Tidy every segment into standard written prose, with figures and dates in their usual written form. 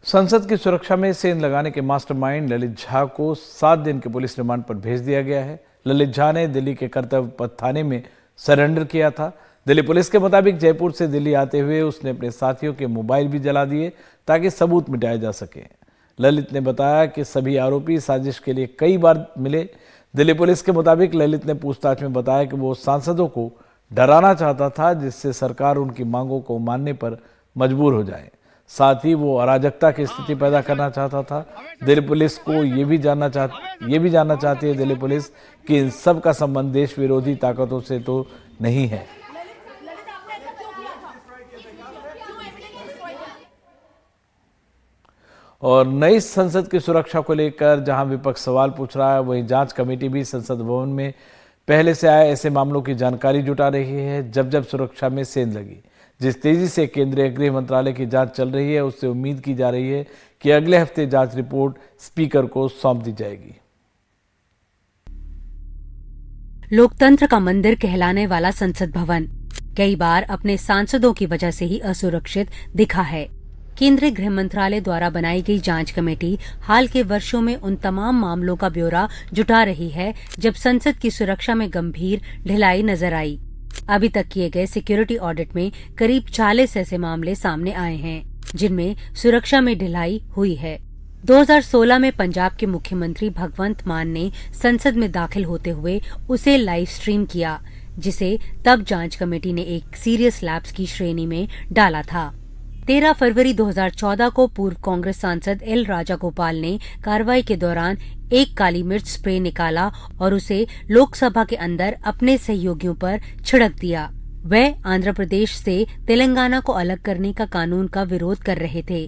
संसद की सुरक्षा में सेंध लगाने के मास्टरमाइंड ललित झा को 7 दिन के पुलिस रिमांड पर भेज दिया गया है। ललित झा ने दिल्ली के कर्तव्य पथ थाने में सरेंडर किया था। दिल्ली पुलिस के मुताबिक जयपुर से दिल्ली आते हुए उसने अपने साथियों के मोबाइल भी जला दिए ताकि सबूत मिटाए जा सके। ललित ने बताया कि सभी आरोपी साजिश के लिए कई बार मिले। दिल्ली पुलिस के मुताबिक ललित ने पूछताछ में बताया कि वो सांसदों को डराना चाहता था जिससे सरकार उनकी मांगों को मानने पर मजबूर हो जाए। साथ ही वो अराजकता की स्थिति पैदा करना चाहता था। दिल्ली पुलिस को ये भी जानना चाहती है दिल्ली पुलिस कि इन सब का संबंध देश विरोधी ताकतों से तो नहीं है। और नई संसद की सुरक्षा को लेकर जहां विपक्ष सवाल पूछ रहा है, वहीं जांच कमेटी भी संसद भवन में पहले से आए ऐसे मामलों की जानकारी जुटा रही है। जब सुरक्षा में सेंध लगी, जिस तेजी से केंद्रीय गृह मंत्रालय की जांच चल रही है, उससे उम्मीद की जा रही है कि अगले हफ्ते जांच रिपोर्ट स्पीकर को सौंप दी जाएगी। लोकतंत्र का मंदिर कहलाने वाला संसद भवन कई बार अपने सांसदों की वजह से ही असुरक्षित दिखा है। केंद्रीय गृह मंत्रालय द्वारा बनाई गई जांच कमेटी हाल के वर्षों में उन तमाम मामलों का ब्यौरा जुटा रही है जब संसद की सुरक्षा में गंभीर ढिलाई नजर आई। अभी तक किए गए सिक्योरिटी ऑडिट में करीब 40 ऐसे मामले सामने आए हैं जिनमें सुरक्षा में ढिलाई हुई है। 2016 में पंजाब के मुख्यमंत्री भगवंत मान ने संसद में दाखिल होते हुए उसे लाइव स्ट्रीम किया, जिसे तब जांच कमेटी ने एक सीरियस लैप्स की श्रेणी में डाला था। 13 फरवरी 2014 को पूर्व कांग्रेस सांसद एल राजागोपाल ने कार्रवाई के दौरान एक काली मिर्च स्प्रे निकाला और उसे लोकसभा के अंदर अपने सहयोगियों पर छिड़क दिया। वह आंध्र प्रदेश से तेलंगाना को अलग करने का कानून का विरोध कर रहे थे।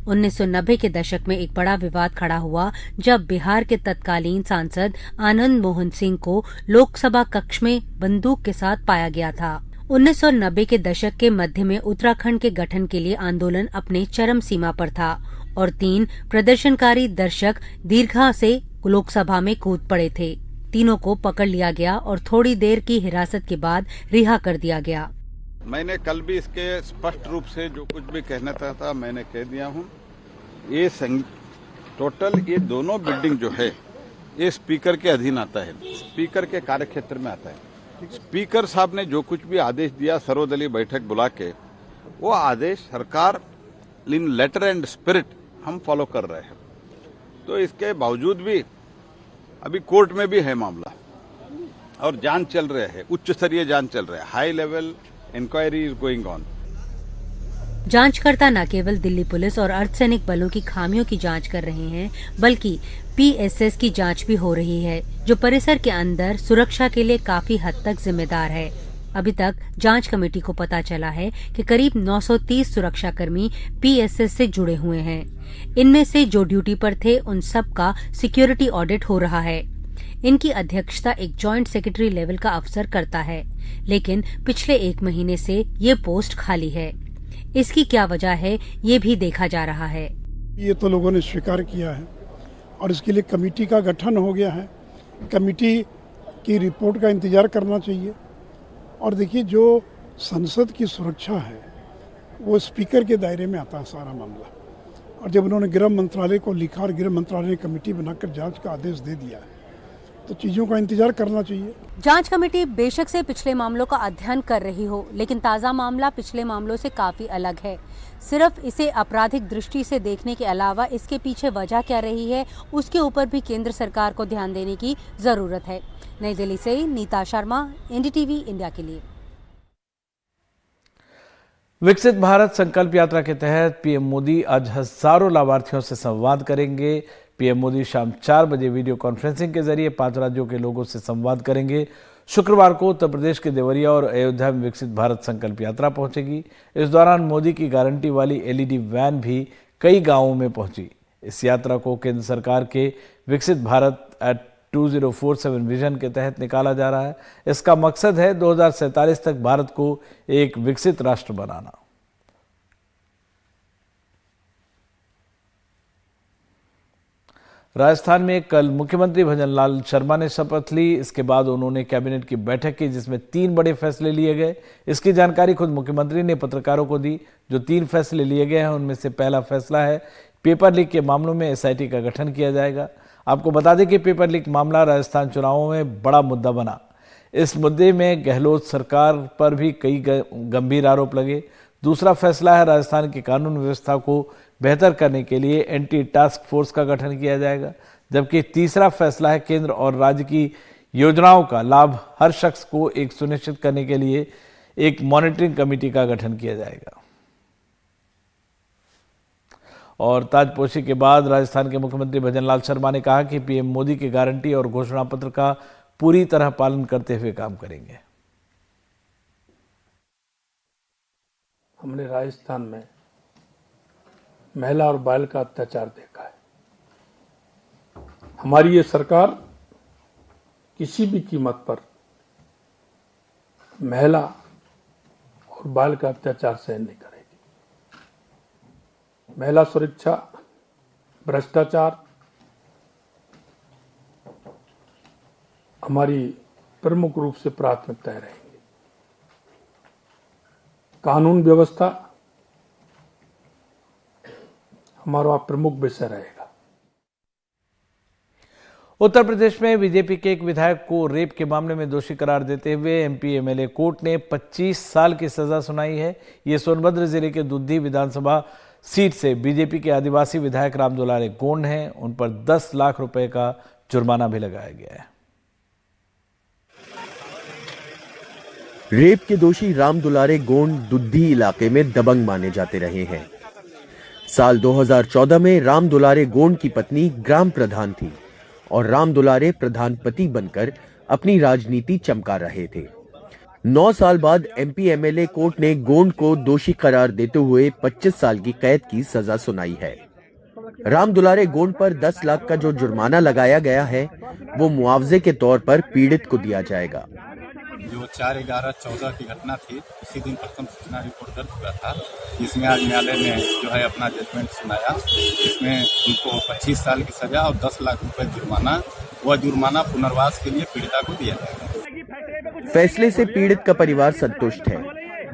1990 के दशक में एक बड़ा विवाद खड़ा हुआ जब बिहार के तत्कालीन सांसद आनंद मोहन सिंह को लोकसभा कक्ष में बंदूक के साथ पाया गया था। 1990 के दशक के मध्य में उत्तराखंड के गठन के लिए आंदोलन अपने चरम सीमा पर था और 3 प्रदर्शनकारी दर्शक दीर्घा से लोकसभा में कूद पड़े थे। तीनों को पकड़ लिया गया और थोड़ी देर की हिरासत के बाद रिहा कर दिया गया। मैंने कल भी इसके स्पष्ट रूप से जो कुछ भी कहना था मैंने कह दिया हूँ। ये टोटल ये दोनों बिल्डिंग जो है ये स्पीकर के अधीन आता है, स्पीकर के कार्यक्षेत्र में आता है। स्पीकर साहब ने जो कुछ भी आदेश दिया सर्वदलीय बैठक बुला के, वो आदेश सरकार इन लेटर एंड स्पिरिट हम फॉलो कर रहे हैं। तो इसके बावजूद भी अभी कोर्ट में भी है मामला और जांच चल रहे है, उच्च स्तरीय जांच चल रहा है, high level inquiry is going on. जांचकर्ता न केवल दिल्ली पुलिस और अर्धसैनिक बलों की खामियों की जांच कर रहे हैं, बल्कि पीएसएस की जांच भी हो रही है, जो परिसर के अंदर सुरक्षा के लिए काफी हद तक जिम्मेदार है। अभी तक जांच कमेटी को पता चला है कि करीब 930 सुरक्षाकर्मी पीएसएस से जुड़े हुए हैं। इनमें से जो ड्यूटी पर थे उन सब का सिक्योरिटी ऑडिट हो रहा है। इनकी अध्यक्षता एक जॉइंट सेक्रेटरी लेवल का अफसर करता है, लेकिन पिछले 1 महीने से ये पोस्ट खाली है। इसकी क्या वजह है, ये भी देखा जा रहा है। ये तो लोगों ने स्वीकार किया है और इसके लिए कमेटी का गठन हो गया है। कमेटी की रिपोर्ट का इंतजार करना चाहिए। और देखिए, जो संसद की सुरक्षा है वो स्पीकर के दायरे में आता है सारा मामला। और जब उन्होंने गृह मंत्रालय को लिखा और गृह मंत्रालय ने कमेटी बनाकर जांच का आदेश दे दिया है, तो चीजों का इंतजार करना चाहिए। जांच कमेटी बेशक से पिछले मामलों का अध्ययन कर रही हो, लेकिन ताज़ा मामला पिछले मामलों से काफी अलग है। सिर्फ इसे आपराधिक दृष्टि से देखने के अलावा इसके पीछे वजह क्या रही है, उसके ऊपर भी केंद्र सरकार को ध्यान देने की जरूरत है। नई दिल्ली से नीता शर्मा, एनडीटीवी इंडिया के लिए। विकसित भारत संकल्प यात्रा के तहत पीएम मोदी आज हजारों लाभार्थियों से संवाद करेंगे। पीएम मोदी शाम 4 बजे वीडियो कॉन्फ्रेंसिंग के जरिए 5 राज्यों के लोगों से संवाद करेंगे। शुक्रवार को उत्तर प्रदेश के देवरिया और अयोध्या में विकसित भारत संकल्प यात्रा पहुंचेगी। इस दौरान मोदी की गारंटी वाली एलईडी वैन भी कई गांवों में पहुंची। इस यात्रा को केंद्र सरकार के विकसित भारत एट 2047 विजन के तहत निकाला जा रहा है। इसका मकसद है 2047 तक भारत को एक विकसित राष्ट्र बनाना। राजस्थान में कल मुख्यमंत्री भजनलाल शर्मा ने शपथ ली। इसके बाद उन्होंने कैबिनेट की बैठक की जिसमें 3 बड़े फैसले लिए गए। इसकी जानकारी खुद मुख्यमंत्री ने पत्रकारों को दी। जो 3 फैसले लिए गए हैं उनमें से पहला फैसला है पेपर लीक के मामलों में एसआईटी का गठन किया जाएगा। आपको बता दें कि पेपर लीक मामला राजस्थान चुनावों में बड़ा मुद्दा बना। इस मुद्दे में गहलोत सरकार पर भी कई गंभीर आरोप लगे। दूसरा फैसला है राजस्थान की कानून व्यवस्था को बेहतर करने के लिए एंटी टास्क फोर्स का गठन किया जाएगा, जबकि तीसरा फैसला है केंद्र और राज्य की योजनाओं का लाभ हर शख्स को एक सुनिश्चित करने के लिए एक मॉनिटरिंग कमेटी का गठन किया जाएगा। और ताजपोशी के बाद राजस्थान के मुख्यमंत्री भजनलाल शर्मा ने कहा कि पीएम मोदी की गारंटी और घोषणा पत्र का पूरी तरह पालन करते हुए काम करेंगे। हमने राजस्थान में महिला और बाल का अत्याचार देखा है। हमारी ये सरकार किसी भी कीमत पर महिला और बाल का अत्याचार सहन नहीं करेगी। महिला सुरक्षा, भ्रष्टाचार हमारी प्रमुख रूप से प्राथमिकताएं रहेंगी। कानून व्यवस्था हमारा प्रमुख विषय रहेगा। उत्तर प्रदेश में बीजेपी के एक विधायक को रेप के मामले में दोषी करार देते हुए एमपी एमएलए कोर्ट ने 25 साल की सजा सुनाई है। ये सोनभद्र जिले के दुद्धी विधानसभा सीट से बीजेपी के आदिवासी विधायक राम दुलारे गोंड हैं। उन पर 10 लाख रुपए का जुर्माना भी लगाया गया है। रेप के दोषी राम दुलारे गोंड दुद्धी इलाके में दबंग माने जाते रहे हैं। साल 2014 में राम दुलारे गोंड की पत्नी ग्राम प्रधान थी और राम दुलारे प्रधान पति बनकर अपनी राजनीति चमका रहे थे। 9 साल बाद एमपी एमएलए कोर्ट ने गोंड को दोषी करार देते हुए 25 साल की कैद की सजा सुनाई है। राम दुलारे गोंड पर 10 लाख का जो जुर्माना लगाया गया है वो मुआवजे के तौर पर पीड़ित को दिया जाएगा। जो 4/11/14 की घटना थी, उसी दिन प्रथम सूचना रिपोर्ट दर्ज हुआ था, जिसमें आज न्यायालय ने जो है अपना जजमेंट सुनाया। इसमें उनको 25 साल की सजा और 10 लाख रुपए जुर्माना, वह जुर्माना पुनर्वास के लिए पीड़िता को दिया जाएगा। फैसले से पीड़ित का परिवार संतुष्ट है।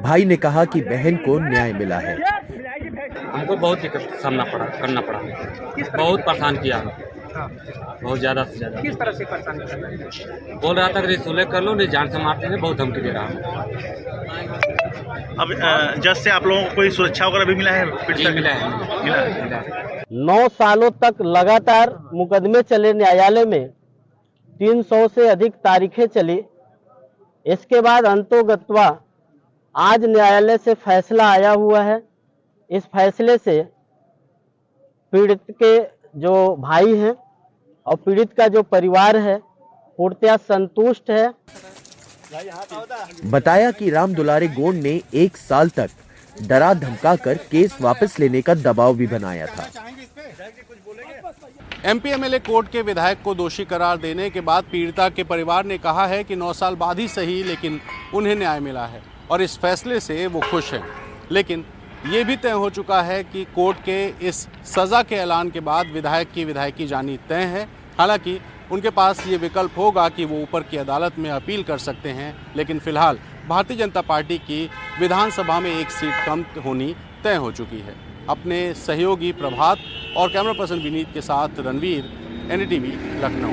भाई ने कहा कि बहन को न्याय मिला है। हमको बहुत दिक्कत सामना करना पड़ा, बहुत परेशान किया, बहुत ज्यादा से ज्यादा। किस तरह से परेशान कर? बोल रहा था कि सुलह कर लो, नहीं जान से मारते हैं, बहुत धमकी दे रहा है। अब जज से आप लोगों को कोई सुरक्षा वगैरह भी मिला है? मिला है। 9 सालों तक लगातार मुकदमे चले न्यायालय में, 300 से अधिक तारीखें चली। इसके बाद अंतोगत्वा आज न्यायालय से फैसला आया हुआ है। इस फैसले से पीड़ित के जो भाई हैं और पीड़ित का जो परिवार है पूर्णतः संतुष्ट है। बताया कि राम दुलारे गोंड ने 1 साल तक डरा धमकाकर केस वापस लेने का दबाव भी बनाया था। एमपी एमएलए कोर्ट के विधायक को दोषी करार देने के बाद पीड़िता के परिवार ने कहा है कि 9 साल बाद ही सही, लेकिन उन्हें न्याय मिला है और इस फैसले से वो खुश हैं। लेकिन ये भी तय हो चुका है कि कोर्ट के इस सजा के ऐलान के बाद विधायक की विधायकी जानी तय है। हालांकि उनके पास ये विकल्प होगा कि वो ऊपर की अदालत में अपील कर सकते हैं, लेकिन फिलहाल भारतीय जनता पार्टी की विधानसभा में 1 सीट कम होनी तय हो चुकी है। अपने सहयोगी प्रभात और कैमरा पर्सन विनीत के साथ रणवीर, एनडीटीवी, लखनऊ।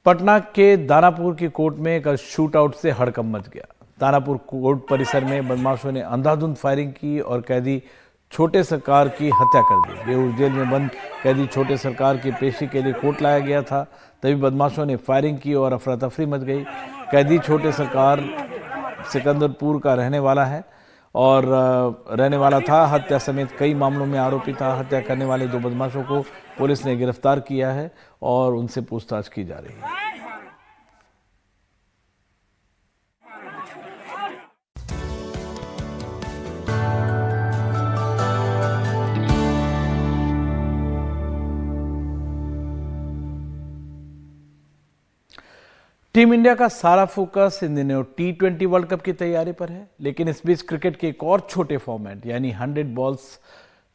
पटना के दानापुर की कोर्ट में कल शूटआउट से हड़कंप मच गया। दानापुर कोर्ट परिसर में बदमाशों ने अंधाधुंध फायरिंग की और कैदी छोटे सरकार की हत्या कर दी। बेऊर जेल में बंद कैदी छोटे सरकार की पेशी के लिए कोर्ट लाया गया था, तभी बदमाशों ने फायरिंग की और अफरा तफरी मच गई। कैदी छोटे सरकार सिकंदरपुर का रहने वाला था। हत्या समेत कई मामलों में आरोपी था। हत्या करने वाले 2 बदमाशों को पुलिस ने गिरफ्तार किया है और उनसे पूछताछ की जा रही है। टीम इंडिया का सारा फोकस इन दिनों T20 वर्ल्ड कप की तैयारी पर है, लेकिन इस बीच क्रिकेट के एक और छोटे फॉर्मेट यानी 100 बॉल्स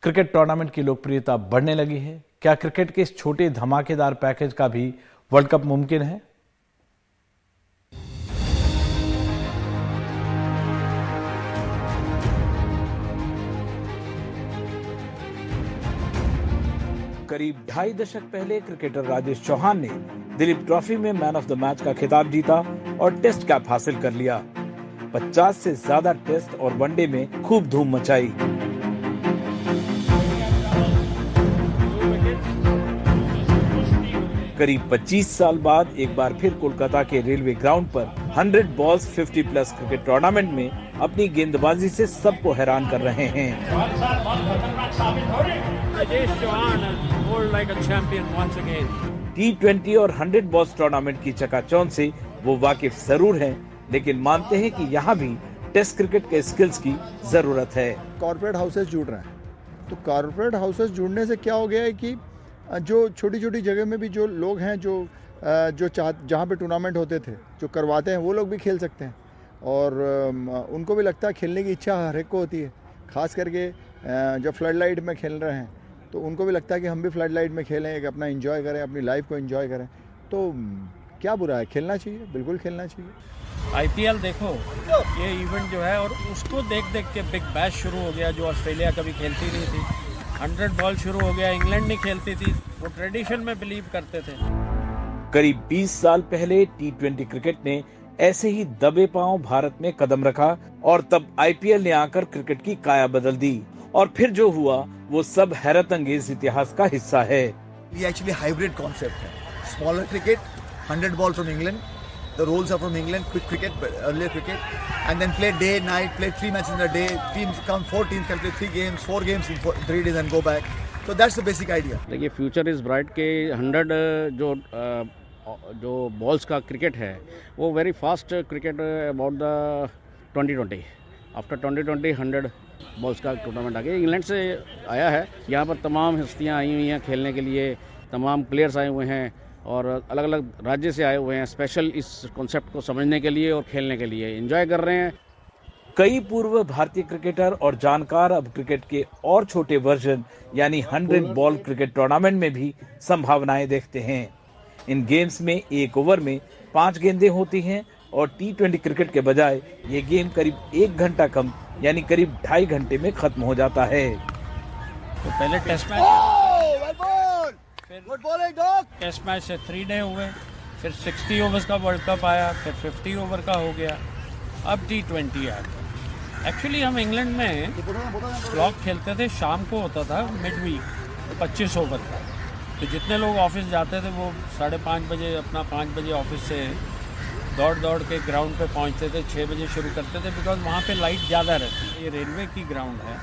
क्रिकेट टूर्नामेंट की लोकप्रियता बढ़ने लगी है। क्या क्रिकेट के इस छोटे धमाकेदार पैकेज का भी वर्ल्ड कप मुमकिन है? करीब 2.5 दशक पहले क्रिकेटर राजेश चौहान ने दिलीप ट्रॉफी में मैन ऑफ द मैच का खिताब जीता और टेस्ट कैप हासिल कर लिया। 50 से ज्यादा टेस्ट और वनडे में खूब धूम मचाई। करीब 25 साल बाद एक बार फिर कोलकाता के रेलवे ग्राउंड पर 100 बॉल्स 50 प्लस क्रिकेट टूर्नामेंट में अपनी गेंदबाजी से सबको हैरान कर रहे हैं। T20 और 100 बॉल्स टूर्नामेंट की चकाचौंध से वो वाकिफ जरूर हैं, लेकिन मानते हैं कि यहाँ भी टेस्ट क्रिकेट के स्किल्स की जरूरत है। कॉर्पोरेट हाउसेस जुड़ रहे हैं, तो कॉर्पोरेट हाउसेस जुड़ने से क्या हो गया है कि जो छोटी छोटी जगह में भी जो लोग हैं जो जहाँ पे टूर्नामेंट होते थे जो करवाते हैं वो लोग भी खेल सकते हैं, और उनको भी लगता है खेलने की इच्छा हर एक को होती है। खास करके जब फ्लड लाइट में खेल रहे हैं तो उनको भी लगता है कि हम भी फ्लड लाइट में खेलें, एक अपना एंजॉय करें, अपनी लाइफ को एंजॉय करें। तो क्या बुरा है, खेलना चाहिए, बिल्कुल खेलना चाहिए। आईपीएल देखो, ये इवेंट जो है, और उसको देख देख के बिग बैश शुरू हो गया जो ऑस्ट्रेलिया कभी खेलती नहीं थी। 100 बॉल शुरू हो गया, इंग्लैंड नहीं खेलती थी, वो ट्रेडिशन में बिलीव करते थे। करीब 20 साल पहले T20 क्रिकेट ने ऐसे ही दबे पांव भारत में कदम रखा और तब आईपीएल ने आकर क्रिकेट की काया बदल दी, और फिर जो हुआ वो सब हैरत अंगेज इतिहास का हिस्सा है। ये एक्चुअली हाइब्रिड कॉन्सेप्ट है। Smaller cricket, 100 ball from England, the rules are from England, quick cricket, earlier cricket, and then play day, night, play 3 matches in a day, teams come, 4 teams can play 3 games, 4 games in 3 days and go back. So that's the basic idea. देखिए future is bright के 100 जो balls का cricket है वो very fast cricket about the 2020। After 2020 100 balls का tournament आ गया, England से आया है। यहाँ पर तमाम हस्तियाँ आई हुई हैं खेलने के लिए, तमाम प्लेयर्स आए हुए हैं और अलग अलग राज्य से आए हुए हैं स्पेशल इस कॉन्सेप्ट को समझने के लिए और खेलने के लिए, एंजॉय कर रहे हैं। कई पूर्व भारतीय क्रिकेटर और जानकार अब क्रिकेट के और छोटे वर्जन यानी 100 बॉल क्रिकेट टूर्नामेंट में भी संभावनाएं देखते हैं। इन गेम्स में एक ओवर में 5 गेंदें होती हैं और T20 क्रिकेट के बजाय ये गेम करीब 1 घंटा कम यानी करीब 2.5 घंटे में खत्म हो जाता है। तो पहले टेस्ट मैच, टेस्ट मैच से 3 डे हुए, फिर 60 ओवर्स का वर्ल्ड कप आया, फिर 50 ओवर का हो गया, अब T20 आ गया। एक्चुअली हम इंग्लैंड में स्लॉग खेलते थे, शाम को होता था मिड वीक 25 ओवर का, तो जितने लोग ऑफिस जाते थे वो 5:30 बजे अपना 5 बजे ऑफिस से दौड़ के ग्राउंड पे पहुंचते थे, 6 बजे शुरू करते थे, बिकॉज वहाँ पे लाइट ज़्यादा रहती है। ये रेलवे की ग्राउंड है,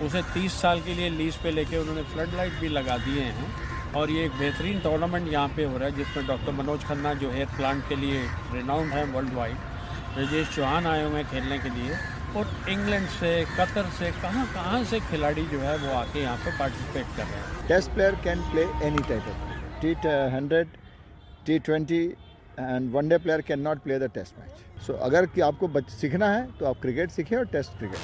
उसे 30 साल के लिए लीज पे लेके उन्होंने फ्लड लाइट भी लगा दिए हैं, और ये एक बेहतरीन टूर्नामेंट यहाँ पे हो रहा है जिसमें डॉक्टर मनोज खन्ना जो हेयर प्लांट के लिए रिनाउंड है वर्ल्ड वाइड, राजेश चौहान आए हुए हैं खेलने के लिए, और इंग्लैंड से, कतर से, कहाँ से खिलाड़ी जो है वो आके यहाँ पे पार्टिसिपेट कर रहे हैं। Test player can play any type of T100, T20 and one day player can not play the test match. So अगर कि आपको सीखना है तो आप क्रिकेट सीखें और टेस्ट क्रिकेट।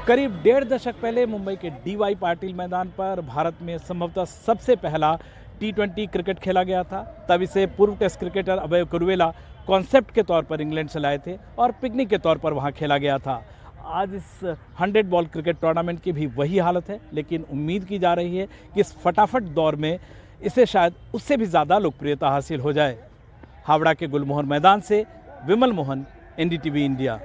करीब 1.5 दशक पहले मुंबई के DY पाटिल मैदान पर भारत में संभवतः सबसे पहला T20 क्रिकेट खेला गया था। तब इसे पूर्व टेस्ट क्रिकेटर अभय कुरुवेला कॉन्सेप्ट के तौर पर इंग्लैंड से लाए थे और पिकनिक के तौर पर वहां खेला गया था। आज इस 100 बॉल क्रिकेट टूर्नामेंट की भी वही हालत है, लेकिन उम्मीद की जा रही है कि इस फटाफट दौर में इसे शायद उससे भी ज़्यादा लोकप्रियता हासिल हो जाए। हावड़ा के गुलमोहर मैदान से विमल मोहन, NDTV इंडिया।